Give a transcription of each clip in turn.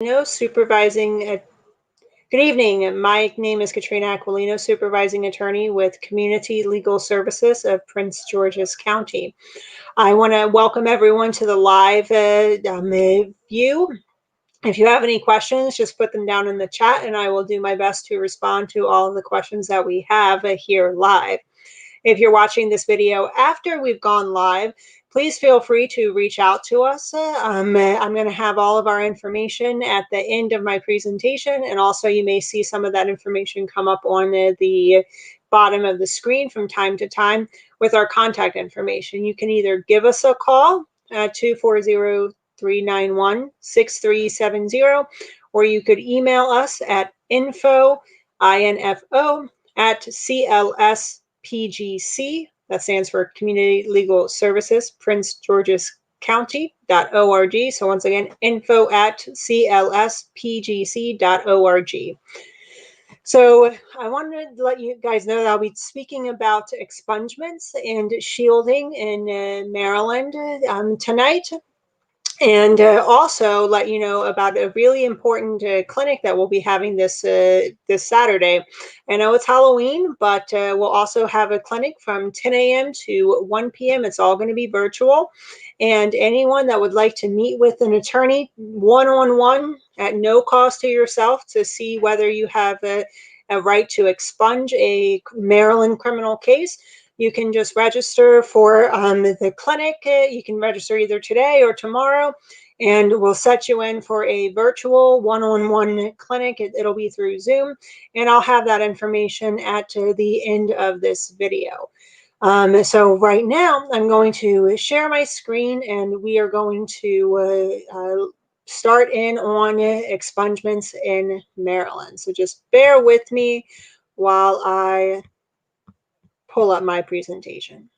Supervising. Good evening. My name is Catrina Aquilino, Supervising Attorney with Community Legal Services of Prince George's County. I want to welcome everyone to the live view. If you have any questions, just put them down in the chat and I will do my best to respond to all of the questions that we have here live. If you're watching this video after we've gone live, please feel free to reach out to us. I'm going to have all of our information at the end of my presentation, and also you may see some of that information come up on the bottom of the screen from time to time with our contact information. You can either give us a call at 240-391-6370, or you could email us at info at CLS that stands for Community Legal Services, Prince George's County.org. So once again, info at CLSPGC.org. So I wanted to let you guys know that I'll be speaking about expungements and shielding in Maryland tonight. And also let you know about a really important clinic that we'll be having this Saturday. I know it's Halloween, but we'll also have a clinic from 10 a.m. to 1 p.m. It's all going to be virtual. And anyone that would like to meet with an attorney one-on-one at no cost to yourself to see whether you have a right to expunge a Maryland criminal case, you can just register for the clinic. You can register either today or tomorrow, and we'll set you in for a virtual one-on-one clinic. It'll be through Zoom, and I'll have that information at the end of this video. So right now, I'm going to share my screen, and we are going to start in on expungements in Maryland. So just bear with me while I pull up my presentation.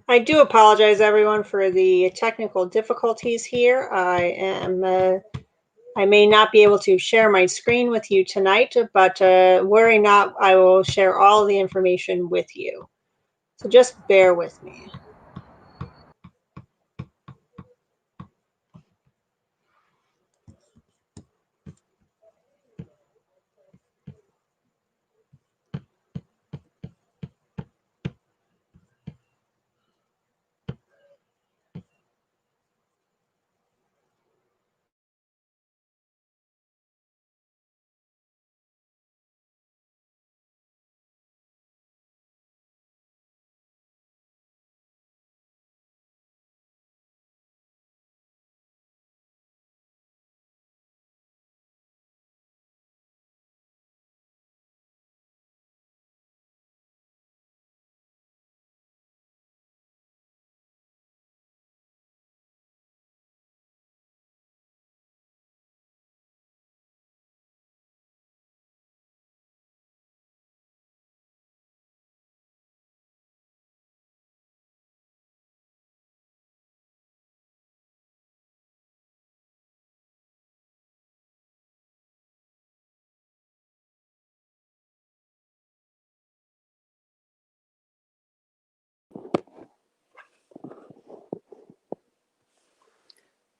I do apologize, everyone, for the technical difficulties here. I may not be able to share my screen with you tonight, but worry not, I will share all the information with you. So just bear with me.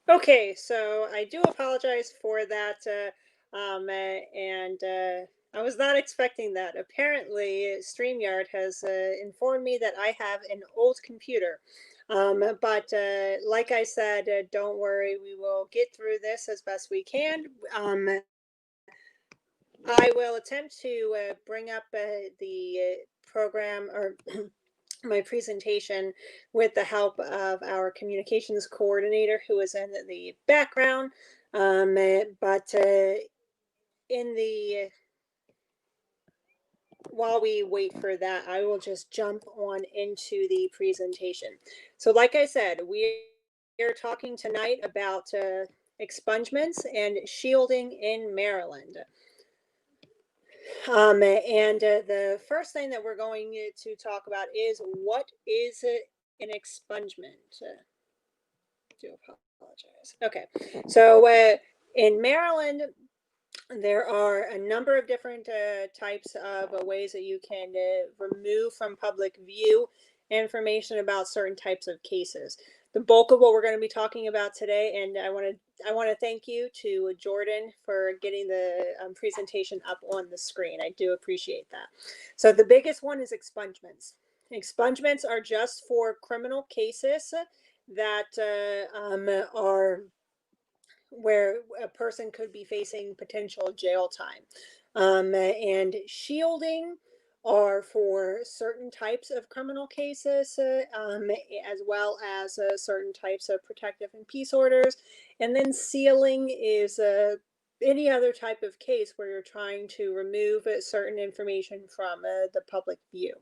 Okay, so I do apologize for that, and I was not expecting that. Apparently, StreamYard has informed me that I have an old computer. But like I said, don't worry, we will get through this as best we can. I will attempt to bring up the program or my presentation with the help of our communications coordinator who is in the background. But in the while we wait for that, I will just jump on into the presentation. So like I said, we are talking tonight about expungements and shielding in Maryland. And the first thing that we're going to talk about is what is an expungement? Do apologize. Okay, so in Maryland, there are a number of different types of ways that you can remove from public view information about certain types of cases. The bulk of what we're going to be talking about today, and I want to thank you to Jordan for getting the presentation up on the screen. I do appreciate that. So the biggest one is expungements. Expungements are just for criminal cases that are where a person could be facing potential jail time. And shielding are for certain types of criminal cases, as well as certain types of protective and peace orders. And then sealing is any other type of case where you're trying to remove certain information from the public view.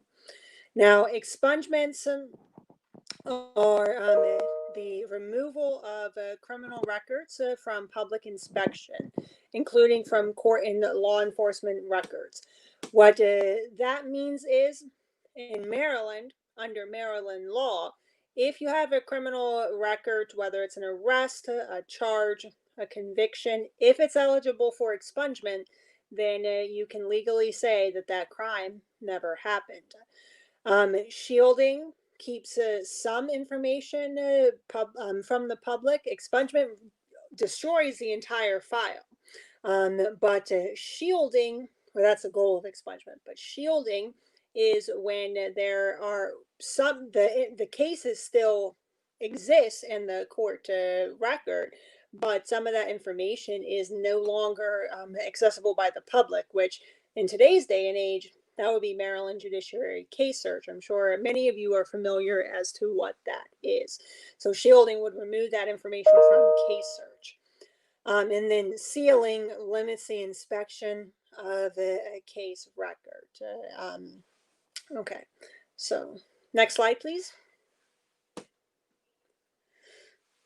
Now, expungements or the removal of criminal records from public inspection, including from court and law enforcement records. What that means is in Maryland, under Maryland law, if you have a criminal record, whether it's an arrest, a charge, a conviction, if it's eligible for expungement, then you can legally say that that crime never happened. Shielding keeps some information from the public. Expungement destroys the entire file. But shielding, well, that's the goal of expungement, but shielding is when there are the cases still exists in the court record, but some of that information is no longer accessible by the public, which in today's day and age, that would be Maryland Judiciary Case Search. I'm sure many of you are familiar as to what that is. So shielding would remove that information from case search. And then sealing limits the inspection of a case record. Okay, so next slide, please.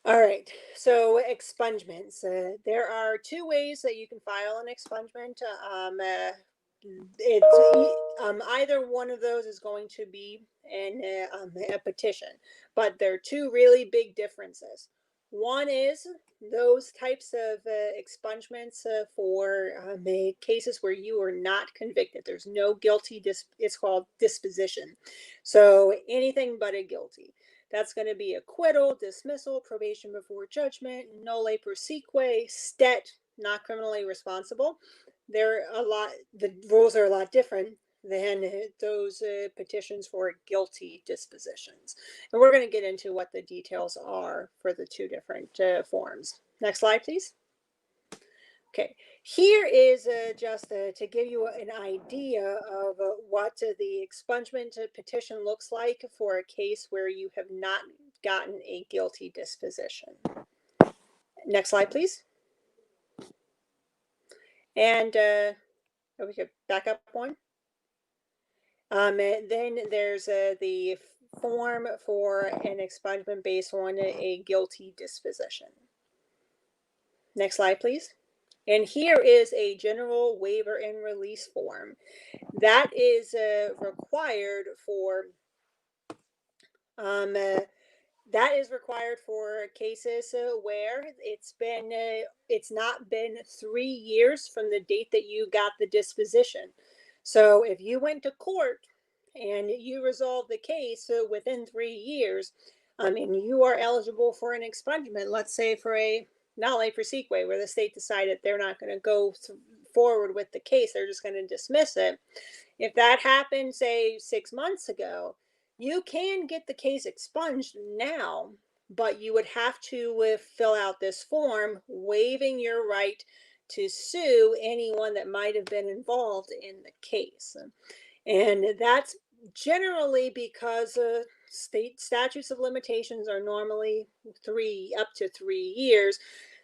All right, so expungements. There are two ways that you can file an expungement. Either one of those is going to be a petition, but there are two really big differences. One is those types of expungements for cases where you are not convicted. There's no guilty, it's called disposition. So anything but a guilty. That's going to be acquittal, dismissal, probation before judgment, nolle prosequi, stet, not criminally responsible. The rules are a lot different than those petitions for guilty dispositions. And we're going to get into what the details are for the two different forms. Next slide, please. Okay, here is just to give you an idea of what the expungement petition looks like for a case where you have not gotten a guilty disposition. Next slide, please. And we could back up one. And then there's the form for an expungement based on a guilty disposition. Next slide, please. And here is a general waiver and release form that is required for cases where it's not been 3 years from the date that you got the disposition. So if you went to court and you resolved the case within 3 years, And you are eligible for an expungement, let's say for a nolle proseque, where the state decided they're not going to go forward with the case, they're just going to dismiss it. If that happened, say 6 months ago, you can get the case expunged now, but you would have to fill out this form waiving your right to sue anyone that might have been involved in the case. And that's generally because state statutes of limitations are normally up to 3 years.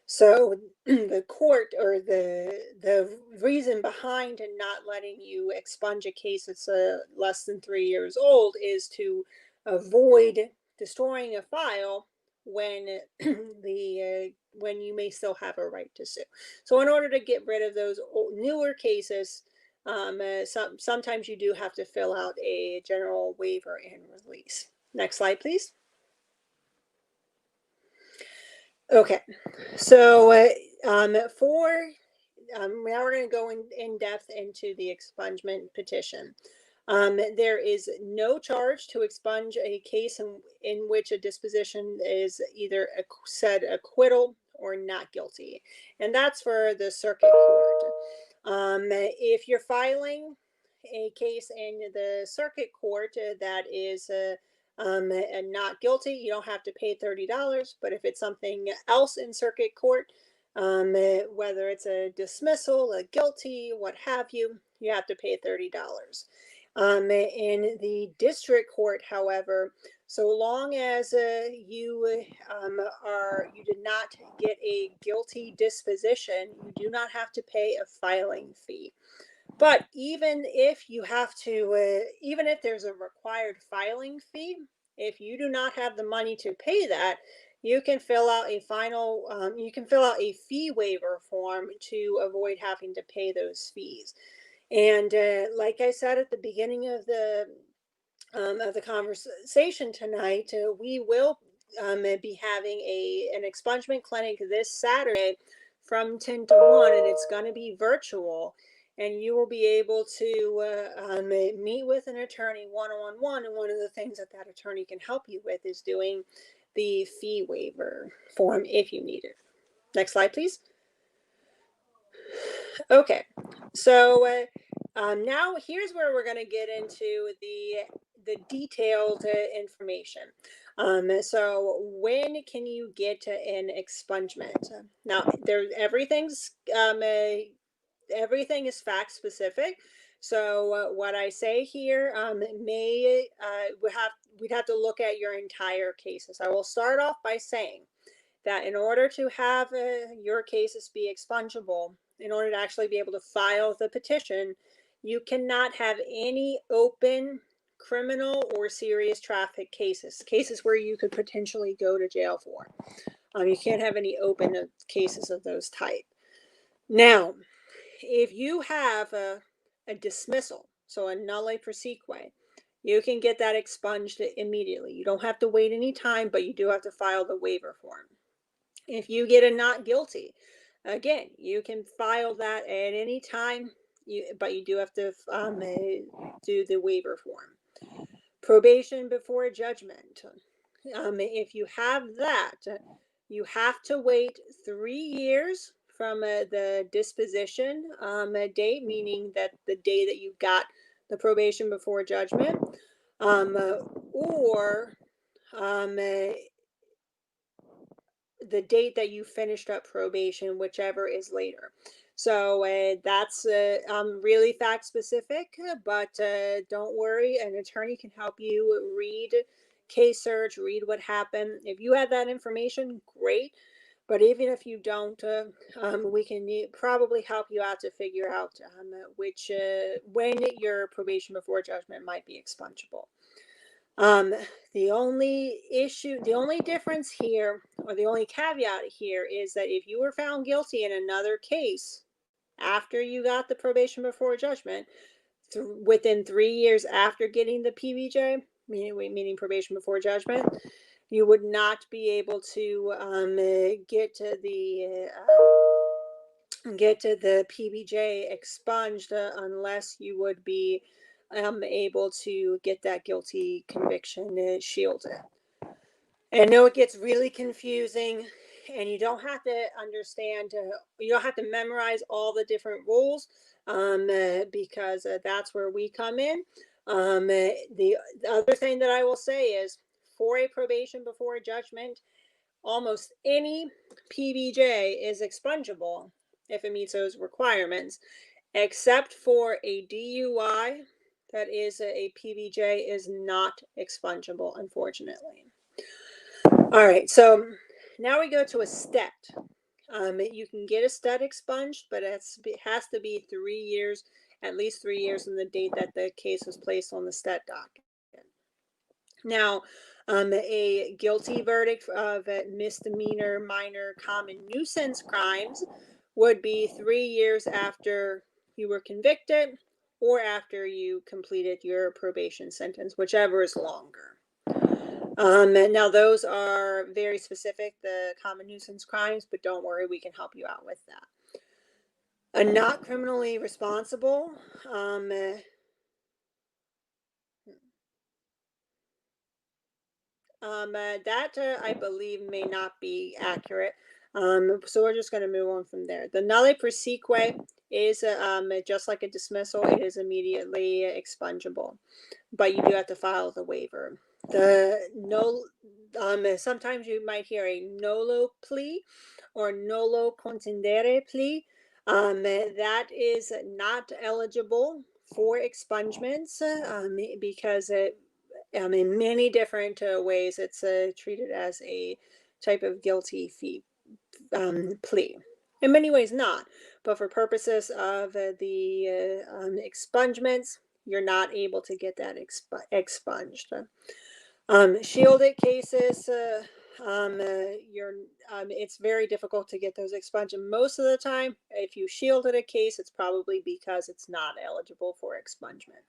So the court, or the reason behind not letting you expunge a case that's less than 3 years old is to avoid destroying a file when when you may still have a right to sue. So in order to get rid of those newer cases, sometimes you do have to fill out a general waiver and release. Next slide, please. Okay, so now we're going to go in depth into the expungement petition. There is no charge to expunge a case in which a disposition is either said acquittal or not guilty, and that's for the circuit court. If you're filing a case in the circuit court that is not guilty, you don't have to pay $30. But if it's something else in circuit court, whether it's a dismissal, a guilty, what have you, you have to pay $30. In the district court, however, so long as you did not get a guilty disposition, you do not have to pay a filing fee. But even if you have to, even if there's a required filing fee, if you do not have the money to pay that, you can fill out a fee waiver form to avoid having to pay those fees. And like I said at the beginning of the conversation tonight, we will be having an expungement clinic this Saturday from 10 to 1, and it's going to be virtual. And you will be able to meet with an attorney one-on-one. And one of the things that attorney can help you with is doing the fee waiver form if you need it. Next slide, please. Okay, so now here's where we're going to get into the detailed information. So when can you get an expungement? Now, everything is fact specific. So what I say here we'd have to look at your entire cases. I will start off by saying that in order to have your cases be expungible, in order to actually be able to file the petition, you cannot have any open criminal or serious traffic cases where you could potentially go to jail for. You can't have any open cases of those type. Now, if you have a dismissal, so a nolle proseque, you can get that expunged immediately. You don't have to wait any time, but you do have to file the waiver form. If you get a not guilty, again, you can file that at any time, but you do have to do the waiver form. Probation before judgment. If you have that, you have to wait 3 years from the disposition date, meaning that the day that you got the probation before judgment, or the date that you finished up probation, whichever is later. So that's really fact specific, but don't worry, an attorney can help you read case search, read what happened. If you have that information, great. But even if you don't, we can probably help you out to figure out when your probation before judgment might be expungible. The only difference here, or the only caveat here, is that if you were found guilty in another case after you got the probation before judgment, within 3 years after getting the PBJ, meaning probation before judgment, you would not be able to get to the PBJ expunged unless you would be able to get that guilty conviction shielded. And I know it gets really confusing, and you don't have to understand, you don't have to memorize all the different rules, because that's where we come in. The other thing that I will say is for a probation before a judgment, almost any PBJ is expungible if it meets those requirements, except for a DUI. That is a PBJ is not expungible, unfortunately. All right, so now we go to a stet. You can get a stet expunged, but it has to be 3 years, at least 3 years from the date that the case was placed on the stet docket. Now, a guilty verdict of misdemeanor, minor, common nuisance crimes would be 3 years after you were convicted or after you completed your probation sentence, whichever is longer. Now those are very specific, the common nuisance crimes, but don't worry, we can help you out with that. A not criminally responsible, that I believe may not be accurate. So we're just going to move on from there. The nolle prosequi is just like a dismissal, it is immediately expungible, but you do have to file the waiver. The no, sometimes you might hear a nolo plea or nolo contendere plea. That is not eligible for expungements, because it, in many different ways, it's treated as a type of guilty plea. In many ways, not, but for purposes of the expungements, you're not able to get that expunged. Shielded cases, it's very difficult to get those expunged. And most of the time, if you shielded a case, it's probably because it's not eligible for expungement.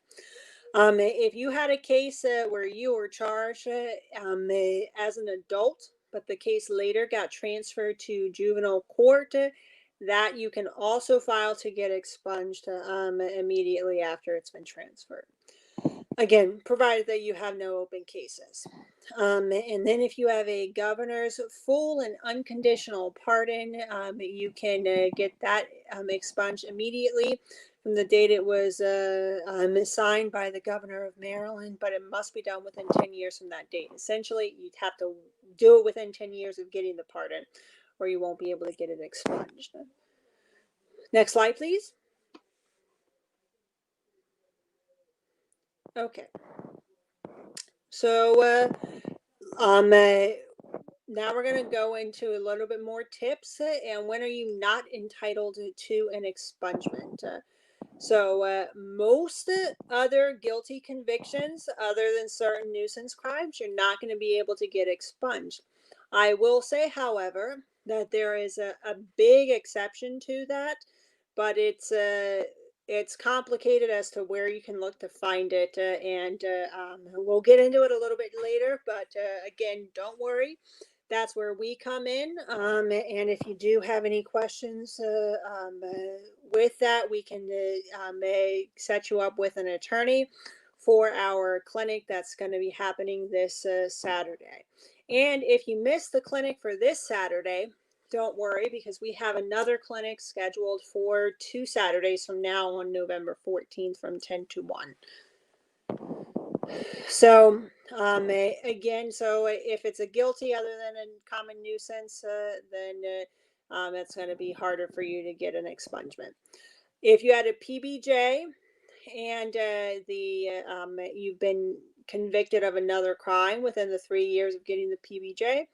If you had a case where you were charged as an adult, but the case later got transferred to juvenile court, that you can also file to get expunged immediately after it's been transferred. Again, provided that you have no open cases. And then if you have a governor's full and unconditional pardon, you can get that expunged immediately from the date it was signed by the governor of Maryland, but it must be done within 10 years from that date. Essentially, you'd have to do it within 10 years of getting the pardon, or you won't be able to get it expunged. Next slide, please. Okay. So, now we're going to go into a little bit more tips, and when are you not entitled to an expungement? So most other guilty convictions, other than certain nuisance crimes, you're not going to be able to get expunged. I will say, however, that there is a big exception to that, but it's complicated as to where you can look to find it, and we'll get into it a little bit later. But again, don't worry. That's where we come in. And if you do have any questions with that, we can set you up with an attorney for our clinic that's going to be happening this Saturday. And if you missed the clinic for this Saturday, don't worry, because we have another clinic scheduled for 2 Saturdays from now on November 14th from 10 to 1. So again, so if it's a guilty other than a common nuisance, then it's going to be harder for you to get an expungement. If you had a PBJ and you've been convicted of another crime within the 3 years of getting the PBJ,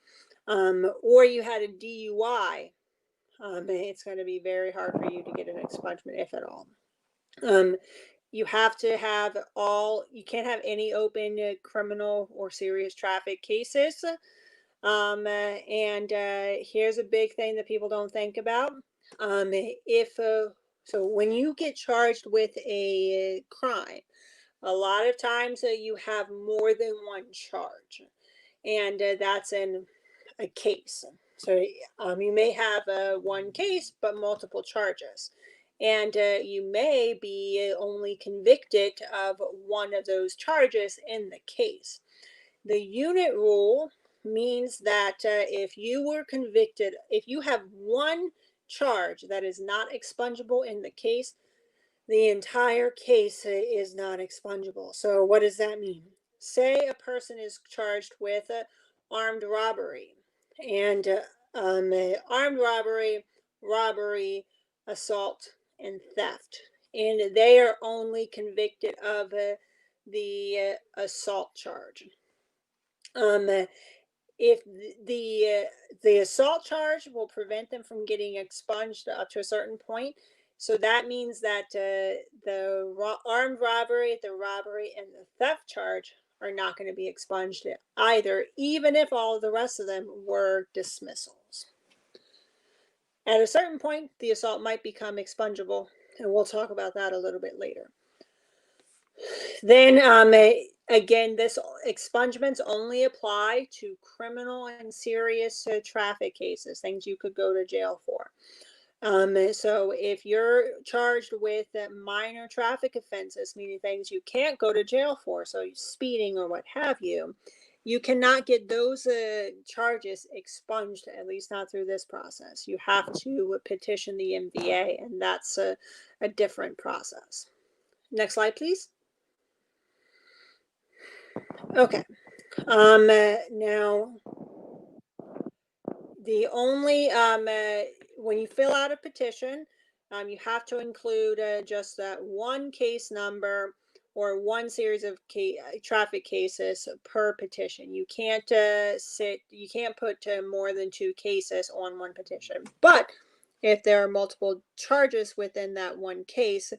or you had a DUI, it's going to be very hard for you to get an expungement, if at all. You have to have you can't have any open criminal or serious traffic cases. And here's a big thing that people don't think about. So when you get charged with a crime, a lot of times you have more than one charge, and that's in a case. So you may have one case, but multiple charges. And you may be only convicted of one of those charges in the case. The unit rule means that if you were convicted, if you have one charge that is not expungible in the case, the entire case is not expungible. So what does that mean? Say a person is charged with armed robbery, and armed robbery, assault, and theft, and they are only convicted of the assault charge. If the assault charge will prevent them from getting expunged up to a certain point, so that means that the armed robbery, the robbery, and the theft charge are not going to be expunged either, even if all of the rest of them were dismissals. At a certain point, the assault might become expungible, and we'll talk about that a little bit later. Then again, this expungements only apply to criminal and serious traffic cases, things you could go to jail for. So if you're charged with minor traffic offenses, meaning things you can't go to jail for, so speeding or what have you, you cannot get those charges expunged, at least not through this process. You have to petition the MVA, and that's a different process. Next slide, please. Okay. Now, the only when you fill out a petition, you have to include just that one case number or one series of traffic cases per petition. You can't you can't put more than 2 cases on one petition. But if there are multiple charges within that one case,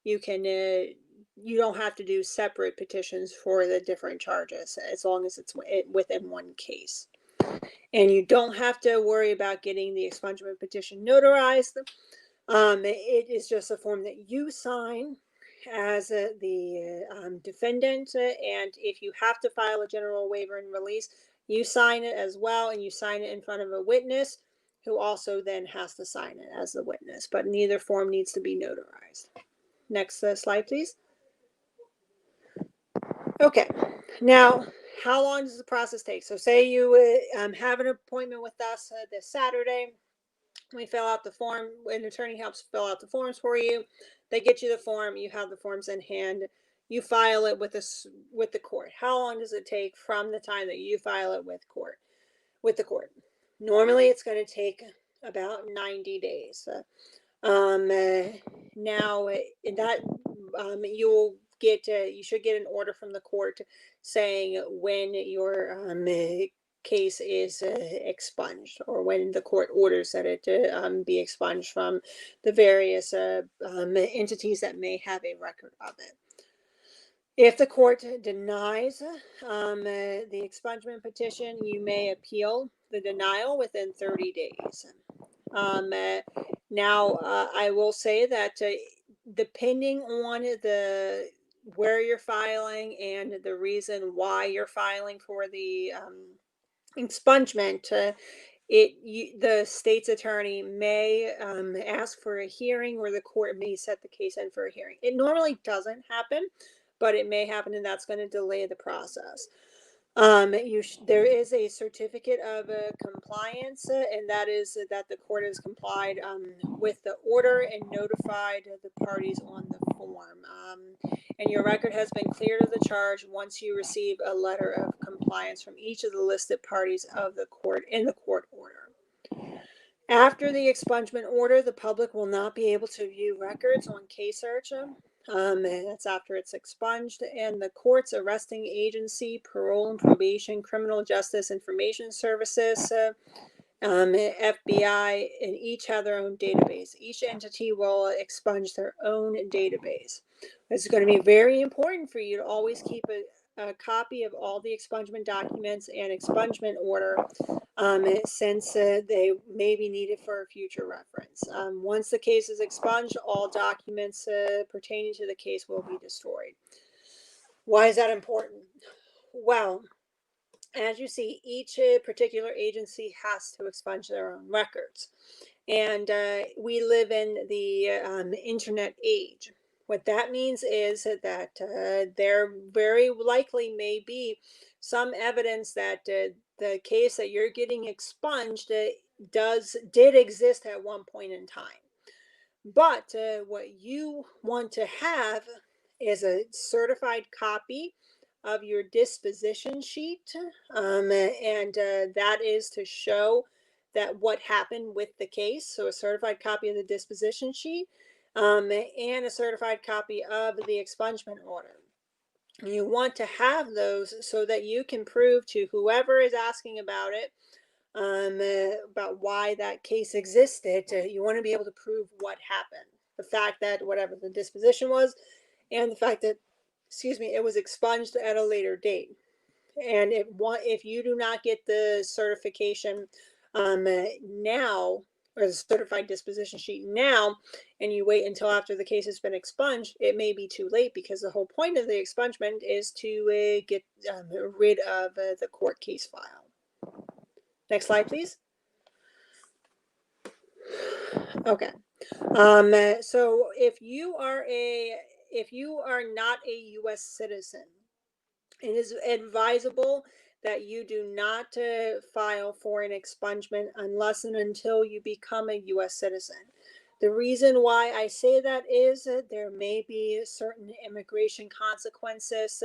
you can you don't have to do separate petitions for the different charges as long as it's within one case. And you don't have to worry about getting the expungement petition notarized. It is just a form that you sign as the defendant, and if you have to file a general waiver and release, you sign it as well, and you sign it in front of a witness who also then has to sign it as the witness, but neither form needs to be notarized. Next slide, please. Okay, now how long does the process take? So say you have an appointment with us this Saturday. We fill out the form. An attorney helps fill out the forms for you. They get you the form. You have the forms in hand. You file it with the court. How long does it take from the time that you file it with the court? Normally, it's going to take about 90 days. Now, in that you'll get you should get an order from the court saying when your case is expunged, or when the court orders that it be expunged from the various entities that may have a record of it. If the court denies the expungement petition, you may appeal the denial within 30 days. Now, I will say that depending on where you're filing and the reason why you're filing for the expungement, the state's attorney may ask for a hearing, or the court may set the case in for a hearing. It normally doesn't happen, but it may happen, and that's going to delay the process. There is a certificate of compliance, and that is that the court has complied with the order and notified the parties on the form. And your record has been cleared of the charge once you receive a letter of compliance from each of the listed parties of the court in the court order. After the expungement order, the public will not be able to view records on case search. That's after it's expunged, and the court's arresting agency, parole and probation, criminal justice information services, FBI, and each have their own database. Each entity will expunge their own database. It's going to be very important for you to always keep a copy of all the expungement documents and expungement order, since they may be needed for a future reference. Once the case is expunged, all documents pertaining to the case will be destroyed. Why is that important? Well, as you see, each particular agency has to expunge their own records. And we live in the internet age. What that means is that there very likely may be some evidence that the case that you're getting expunged did exist at one point in time. But what you want to have is a certified copy of your disposition sheet, and that is to show that what happened with the case. So a certified copy of the disposition sheet, and a certified copy of the expungement order. You want to have those so that you can prove to whoever is asking about it, about why that case existed. You want to be able to prove what happened. The fact that whatever the disposition was, and the fact that, excuse me, it was expunged at a later date. And if you do not get the certification now, or the certified disposition sheet now, and you wait until after the case has been expunged, it may be too late, because the whole point of the expungement is to get rid of the court case file. Next slide, please. Okay. So if you are not a U.S. citizen, it is advisable that you do not file for an expungement unless and until you become a U.S. citizen. The reason why I say that is that there may be certain immigration consequences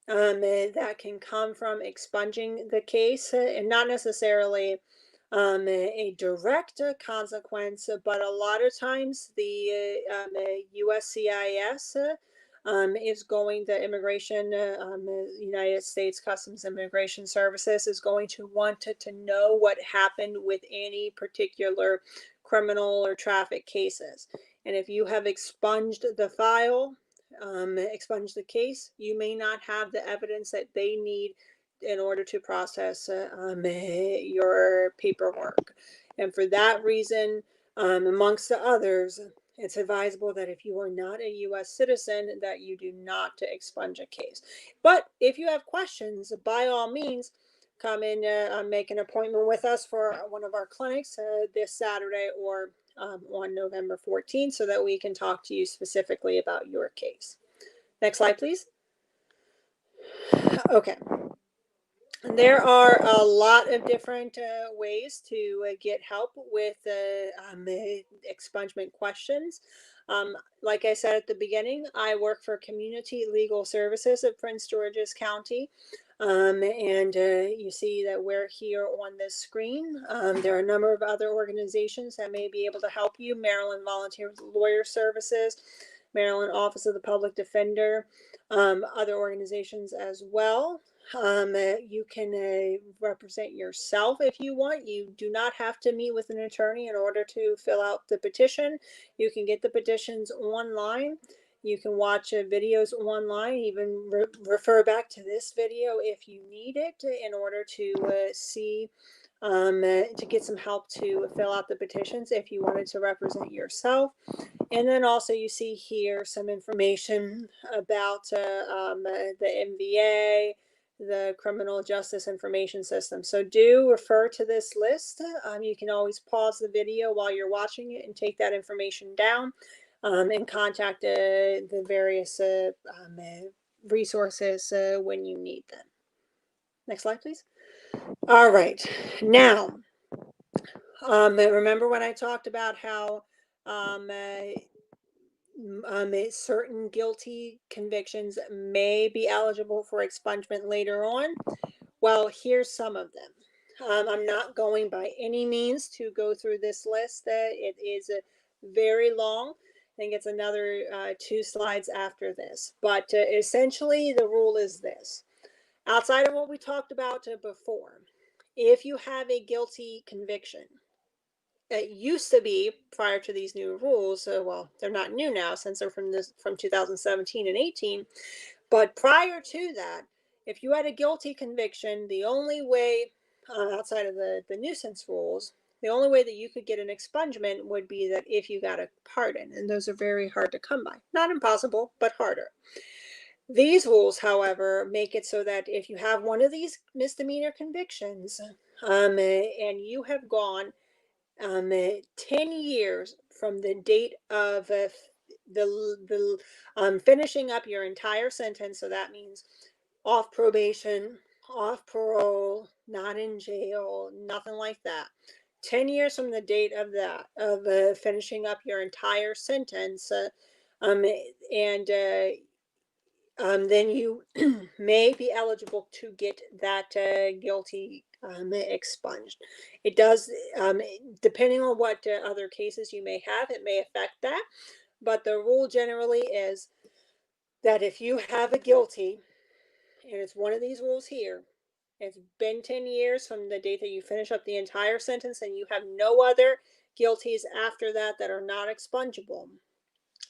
that can come from expunging the case, and not necessarily a direct consequence, but a lot of times the USCIS is going, the United States Customs Immigration Services is going to want to know what happened with any particular criminal or traffic cases. And if you have expunged the file, expunge the case, you may not have the evidence that they need in order to process your paperwork. And for that reason, amongst the others, it's advisable that if you are not a U.S. citizen, that you do not expunge a case. But if you have questions, by all means, come and make an appointment with us for one of our clinics this Saturday or on November 14th, so that we can talk to you specifically about your case. Next slide, please. Okay. There are a lot of different ways to get help with expungement questions. Like I said at the beginning, I work for Community Legal Services of Prince George's County. And you see that we're here on this screen. There are a number of other organizations that may be able to help you. Maryland Volunteer Lawyer Services, Maryland Office of the Public Defender, other organizations as well. You can represent yourself if you want. You do not have to meet with an attorney in order to fill out the petition. You can get the petitions online. You can watch videos online, even refer back to this video if you need it in order to see, to get some help to fill out the petitions if you wanted to represent yourself. And then also you see here some information about the MVA, the Criminal Justice Information System. So do refer to this list. You can always pause the video while you're watching it and take that information down, and contact the various resources when you need them. Next slide, please. All right. Now, remember when I talked about how certain guilty convictions may be eligible for expungement later on? Well, here's some of them. I'm not going by any means to go through this list. It is very long. I think it's another 2 slides after this. But essentially, the rule is this. Outside of what we talked about before, if you have a guilty conviction, it used to be, prior to these new rules, well, they're not new now since they're from 2017 and 18, but prior to that, if you had a guilty conviction, the only way, outside of the nuisance rules, the only way that you could get an expungement would be that if you got a pardon, and those are very hard to come by. Not impossible, but harder. These rules, however, make it so that if you have one of these misdemeanor convictions, and you have gone 10 years from the date of finishing up your entire sentence, so that means off probation, off parole, not in jail, nothing like that. 10 years from the date of that, of finishing up your entire sentence, and then you may be eligible to get that guilty expunged. It does, depending on what other cases you may have, it may affect that. But the rule generally is that if you have a guilty, and it's one of these rules here, it's been 10 years from the date that you finish up the entire sentence and you have no other guilties after that that are not expungible,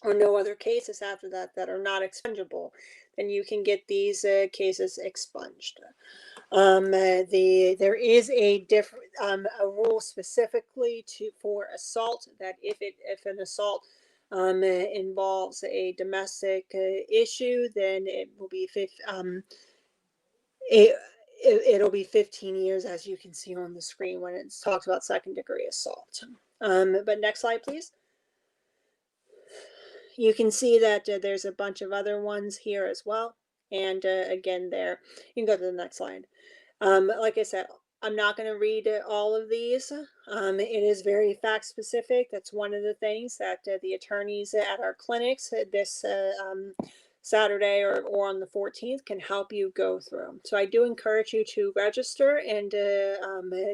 or no other cases after that that are not expungible, then you can get these cases expunged. There is a different a rule specifically for assault, that if an assault involves a domestic issue, then it will be it'll be 15 years, as you can see on the screen when it talks about second degree assault. But next slide, please. You can see that there's a bunch of other ones here as well. And again, there, you can go to the next slide. Like I said, I'm not going to read all of these. It is very fact specific. That's one of the things that the attorneys at our clinics this Saturday or on the 14th can help you go through. So I do encourage you to register and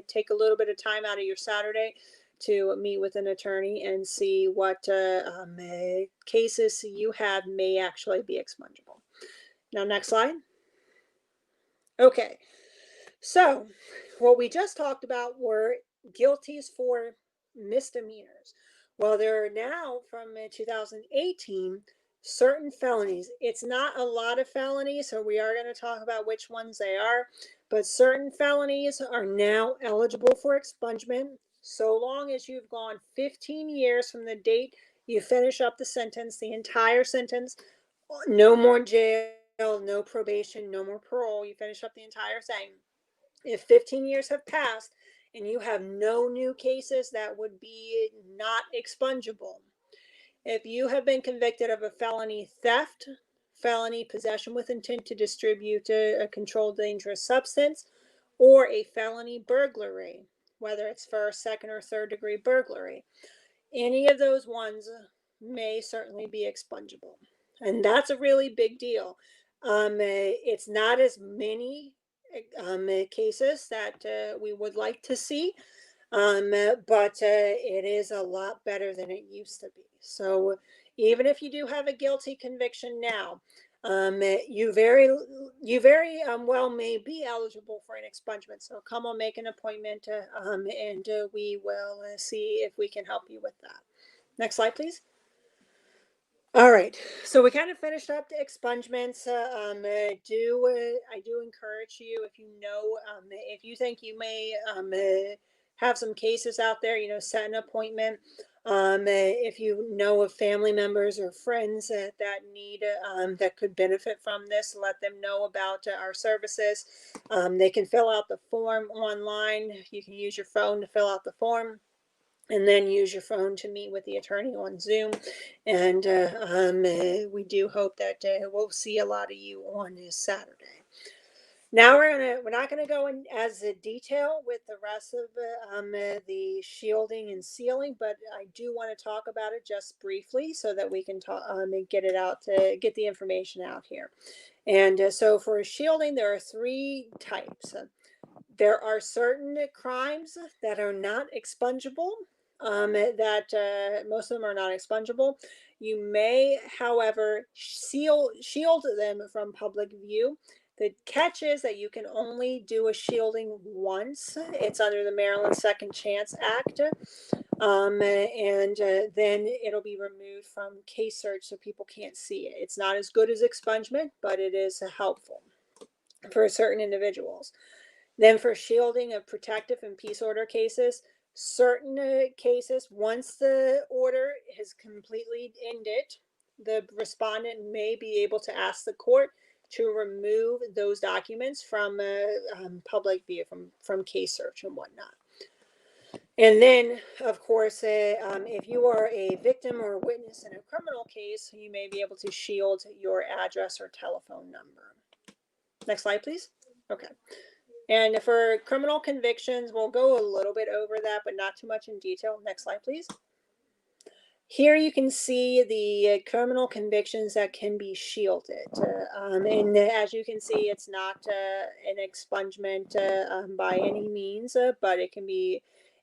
take a little bit of time out of your Saturday to meet with an attorney and see what cases you have may actually be expungible. Now, next slide. Okay, so what we just talked about were guilties for misdemeanors. Well, there are now, from 2018, certain felonies. It's not a lot of felonies, so we are going to talk about which ones they are, but certain felonies are now eligible for expungement, so long as you've gone 15 years from the date you finish up the sentence, the entire sentence, no more jail, no probation, no more parole, you finish up the entire thing. If 15 years have passed and you have no new cases, that would be not expungible. If you have been convicted of a felony theft, felony possession with intent to distribute a controlled dangerous substance, or a felony burglary, whether it's first, second, or third degree burglary, any of those ones may certainly be expungible. And that's a really big deal. It's not as many cases that we would like to see, but it is a lot better than it used to be. So even if you do have a guilty conviction now, you very well may be eligible for an expungement. So come on, make an appointment, and we will see if we can help you with that. Next slide, please. All right, so we kind of finished up the expungements. I do encourage you, if if you think you may have some cases out there, set an appointment. If you know of family members or friends that need that could benefit from this, let them know about our services. They can fill out the form online. You can use your phone to fill out the form, and then use your phone to meet with the attorney on Zoom. And we do hope that we'll see a lot of you on this Saturday. Now we're not gonna go in as a detail with the rest of the shielding and sealing, but I do want to talk about it just briefly so that we can talk get it out to get the information out here. And so for shielding, there are 3 types. There are certain crimes that are not expungible, that most of them are not expungible. You may, however, shield them from public view. The catch is that you can only do a shielding once. It's under the Maryland Second Chance Act. And then it'll be removed from case search so people can't see it. It's not as good as expungement, but it is helpful for certain individuals. Then for shielding of protective and peace order cases, certain cases, once the order has completely ended, the respondent may be able to ask the court to remove those documents from public view, from case search and whatnot. And then, of course, if you are a victim or witness in a criminal case, you may be able to shield your address or telephone number. Next slide, please. Okay. And for criminal convictions, we'll go a little bit over that, but not too much in detail. Next slide, please. Here you can see the criminal convictions that can be shielded. And as you can see, it's not an expungement by any means, but it can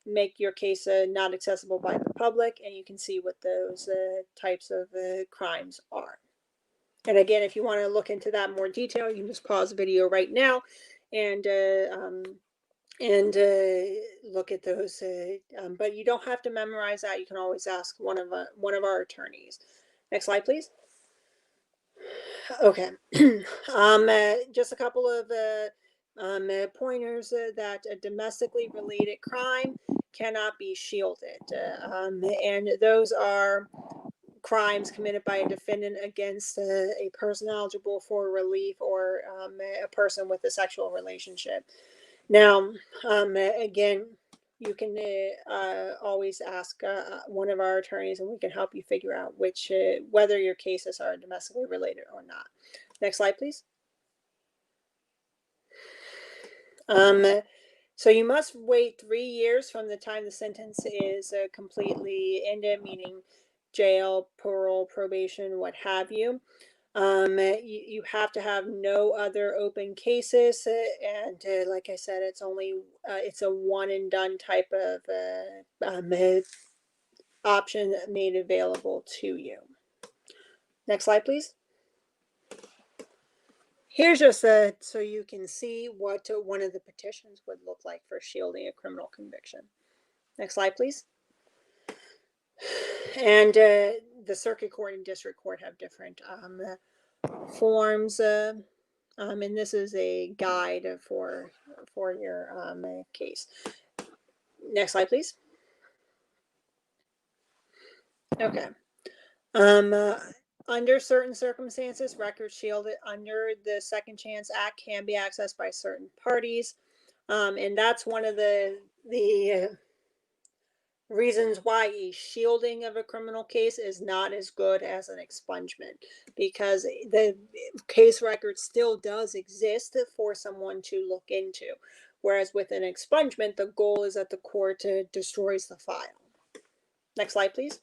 make your case not accessible by the public, and you can see what those types of crimes are. And again, if you want to look into that in more detail, you can just pause the video right now and look at those. But you don't have to memorize that. You can always ask one of our attorneys. Next slide, please. Okay. Just a couple of pointers that a domestically related crime cannot be shielded, and those are crimes committed by a defendant against a person eligible for relief or a person with a sexual relationship. Now, again, you can always ask one of our attorneys, and we can help you figure out whether your cases are domestically related or not. Next slide, please. So you must wait 3 years from the time the sentence is completely ended, meaning jail, parole, probation, what have you. You have to have no other open cases, and like I said, it's a one and done type of option made available to you. Next slide, please. Here's just so you can see what one of the petitions would look like for shielding a criminal conviction. Next slide, please. And the circuit court and district court have different forms, and this is a guide for your case. Next slide, please. Okay. Under certain circumstances, records shielded under the Second Chance Act can be accessed by certain parties, and that's one of the reasons why a shielding of a criminal case is not as good as an expungement, because the case record still does exist for someone to look into, whereas with an expungement, the goal is that the court destroys the file. Next slide, please.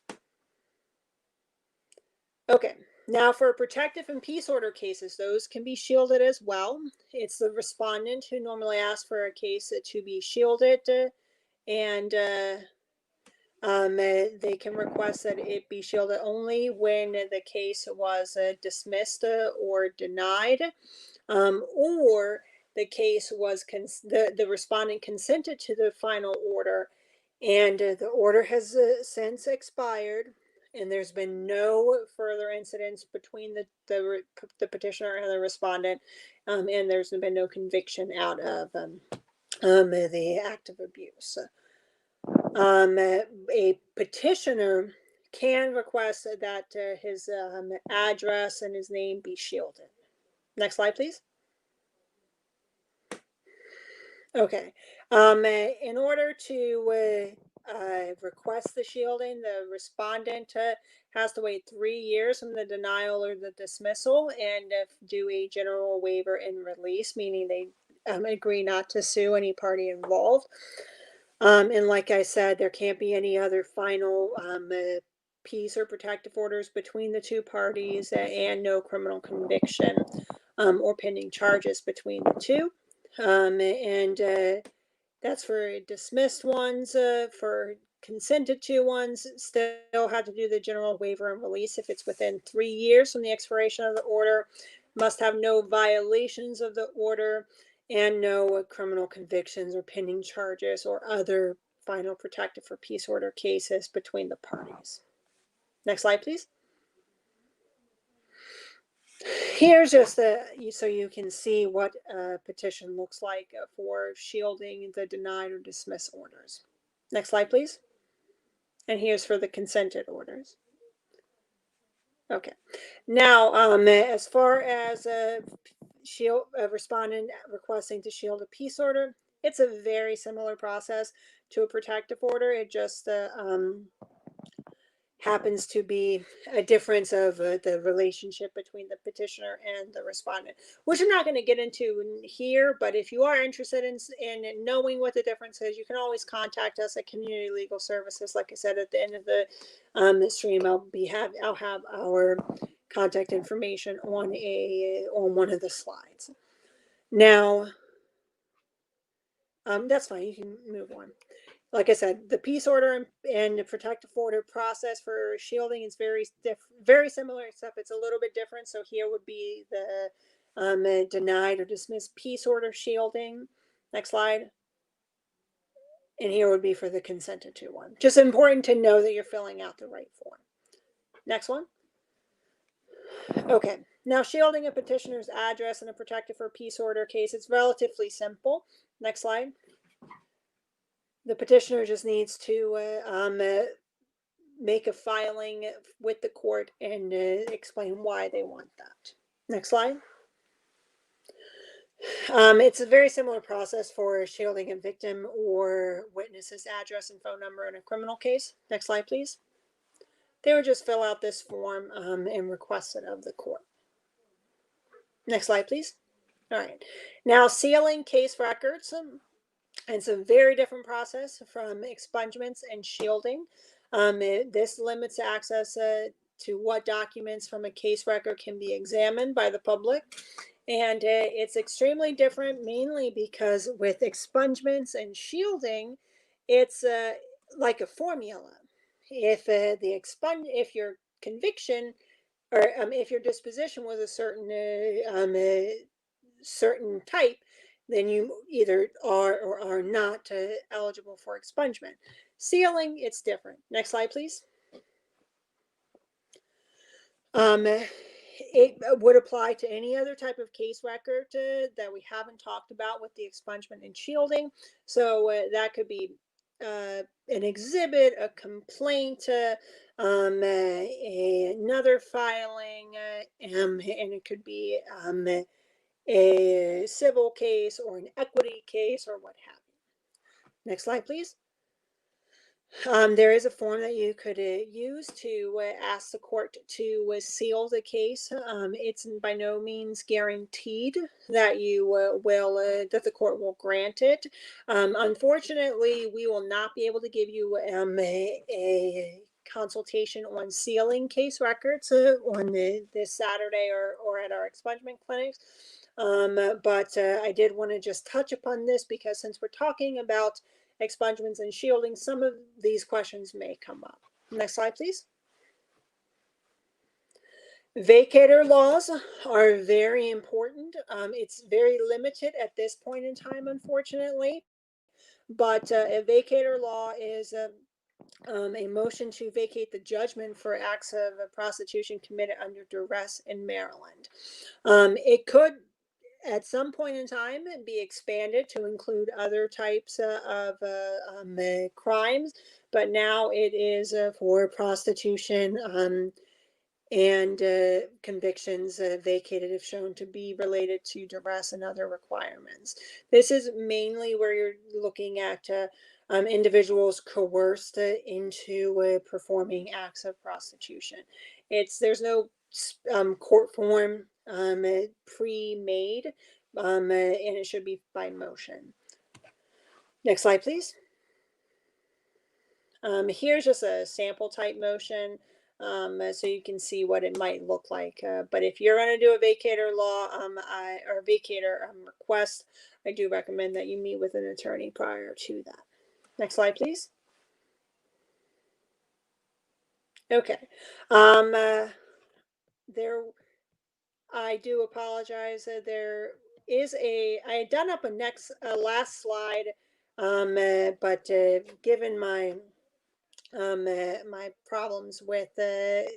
Okay, now for protective and peace order cases, those can be shielded as well. It's the respondent who normally asks for a case to be shielded, and they can request that it be shielded only when the case was dismissed or denied, or the case was the respondent consented to the final order, and the order has since expired, and there's been no further incidents between the petitioner and the respondent, and there's been no conviction out of the act of abuse. A petitioner can request that his address and his name be shielded. Next slide, please. Okay. In order to request the shielding, the respondent has to wait 3 years from the denial or the dismissal and do a general waiver and release, meaning they agree not to sue any party involved. And like I said, there can't be any other final peace or protective orders between the two parties, and no criminal conviction or pending charges between the two. And that's for dismissed ones. For consented to ones, still have to do the general waiver and release if it's within 3 years from the expiration of the order. Must have no violations of the order, and no criminal convictions or pending charges or other final protective or peace order cases between the parties. Next slide, please. Here's just so you can see what a petition looks like for shielding the denied or dismissed orders. Next slide, please. And here's for the consented orders. Okay. Now, as far as a respondent requesting to shield a peace order, it's a very similar process to a protective order. It just happens to be a difference of the relationship between the petitioner and the respondent, which I'm not going to get into here. But if you are interested in knowing what the difference is, you can always contact us at Community Legal Services. Like I said, at the end of the stream, I'll have our contact information on one of the slides. Now, that's fine. You can move on. Like I said, the peace order and the protective order process for shielding is very similar, except it's a little bit different. So here would be the denied or dismissed peace order shielding. Next slide. And here would be for the consented to one. Just important to know that you're filling out the right form. Next one. Okay. Now, shielding a petitioner's address in a protective or peace order case, it's relatively simple. Next slide. The petitioner just needs to make a filing with the court and explain why they want that. Next slide. It's a very similar process for shielding a victim or witness's address and phone number in a criminal case. Next slide, please. They would just fill out this form and request it of the court. Next slide, please. All right. Now, sealing case records. It's a very different process from expungements and shielding. This limits access to what documents from a case record can be examined by the public. And it's extremely different, mainly because with expungements and shielding, it's like a formula. If your conviction or if your disposition was a certain type, then you either are or are not eligible for expungement. Sealing, it's different. Next slide, please. It would apply to any other type of case record that we haven't talked about with the expungement and shielding. So that could be an exhibit, a complaint, another filing, and it could be a civil case or an equity case or what have you. Next slide, please. There is a form that you could use to ask the court to seal the case. It's by no means guaranteed that you that the court will grant it. Unfortunately, we will not be able to give you a consultation on sealing case records on this Saturday or at our expungement clinics. But I did want to just touch upon this because since we're talking about expungements and shielding, some of these questions may come up. Next slide, please. Vacator laws are very important. It's very limited at this point in time, unfortunately, but a vacator law is a motion to vacate the judgment for acts of prostitution committed under duress in Maryland. It could at some point in time be expanded to include other types of crimes, but now it is for prostitution and convictions vacated if shown to be related to duress and other requirements. This is mainly where you're looking at individuals coerced into performing acts of prostitution. There's no court form pre-made, and it should be by motion. Next slide, please. Here's just a sample type motion, so you can see what it might look like. But if you're going to do a vacator law or vacator request, I do recommend that you meet with an attorney prior to that. Next slide, please. Okay. I do apologize. There is I had done up a last slide, but given my my problems with the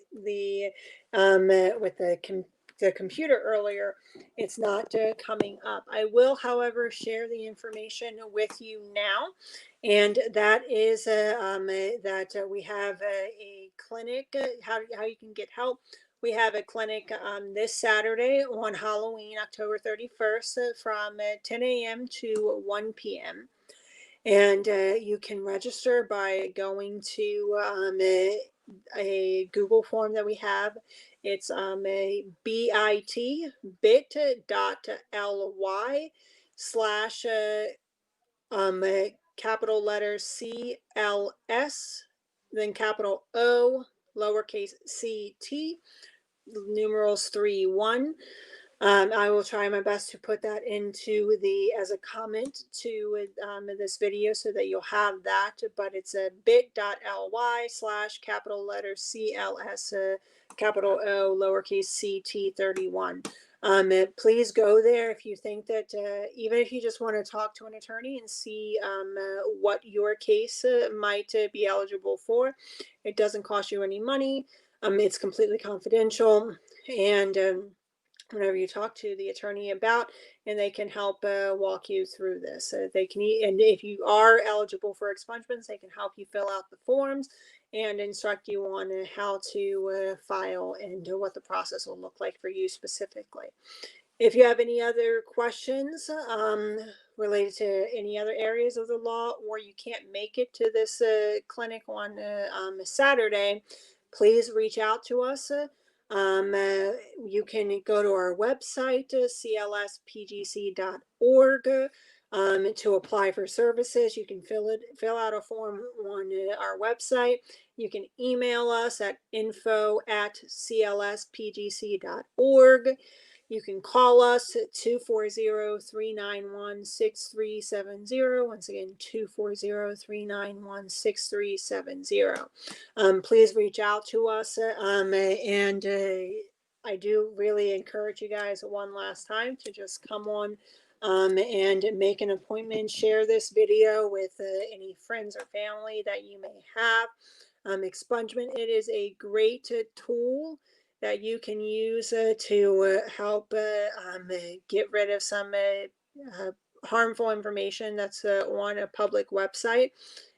computer earlier, it's not coming up. I will, however, share the information with you now, and that is that we have a clinic, how you can get help. We have a clinic this Saturday on Halloween, October 31st, from 10 a.m. to 1 p.m. And you can register by going to a Google form that we have. It's a bit.ly/, capital letter CLS, then capital O, lowercase ct, numerals 31. I will try my best to put that into as a comment to this video so that you'll have that, but it's a bit.ly/capital letter CLS, capital O, lowercase ct 31. Please go there if you think that, even if you just want to talk to an attorney and see what your case might be eligible for. It doesn't cost you any money. It's completely confidential, and whenever you talk to the attorney about, and they can help walk you through this. They can, and if you are eligible for expungements, they can help you fill out the forms and instruct you on how to file and what the process will look like for you specifically. If you have any other questions related to any other areas of the law, or you can't make it to this clinic on Saturday, please reach out to us. You can go to our website, clspgc.org, to apply for services. You can fill out a form on our website. You can email us at info@clspgc.org. You can call us at 240-391-6370. Once again, 240-391-6370. Please reach out to us. And I do really encourage you guys one last time to just come on and make an appointment. Share this video with any friends or family that you may have. Expungement, it is a great tool that you can use to help get rid of some harmful information that's on a public website.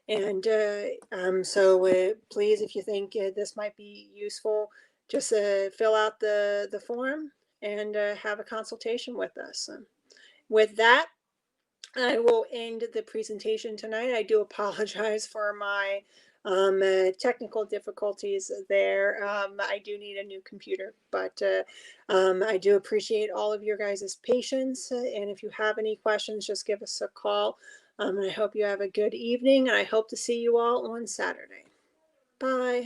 And so please, if you think this might be useful, just fill out the form and have a consultation with us. With that, I will end the presentation tonight. I do apologize for my technical difficulties there. I do need a new computer, but I do appreciate all of your guys' patience. And if you have any questions, just give us a call. And I hope you have a good evening, and I hope to see you all on Saturday. Bye.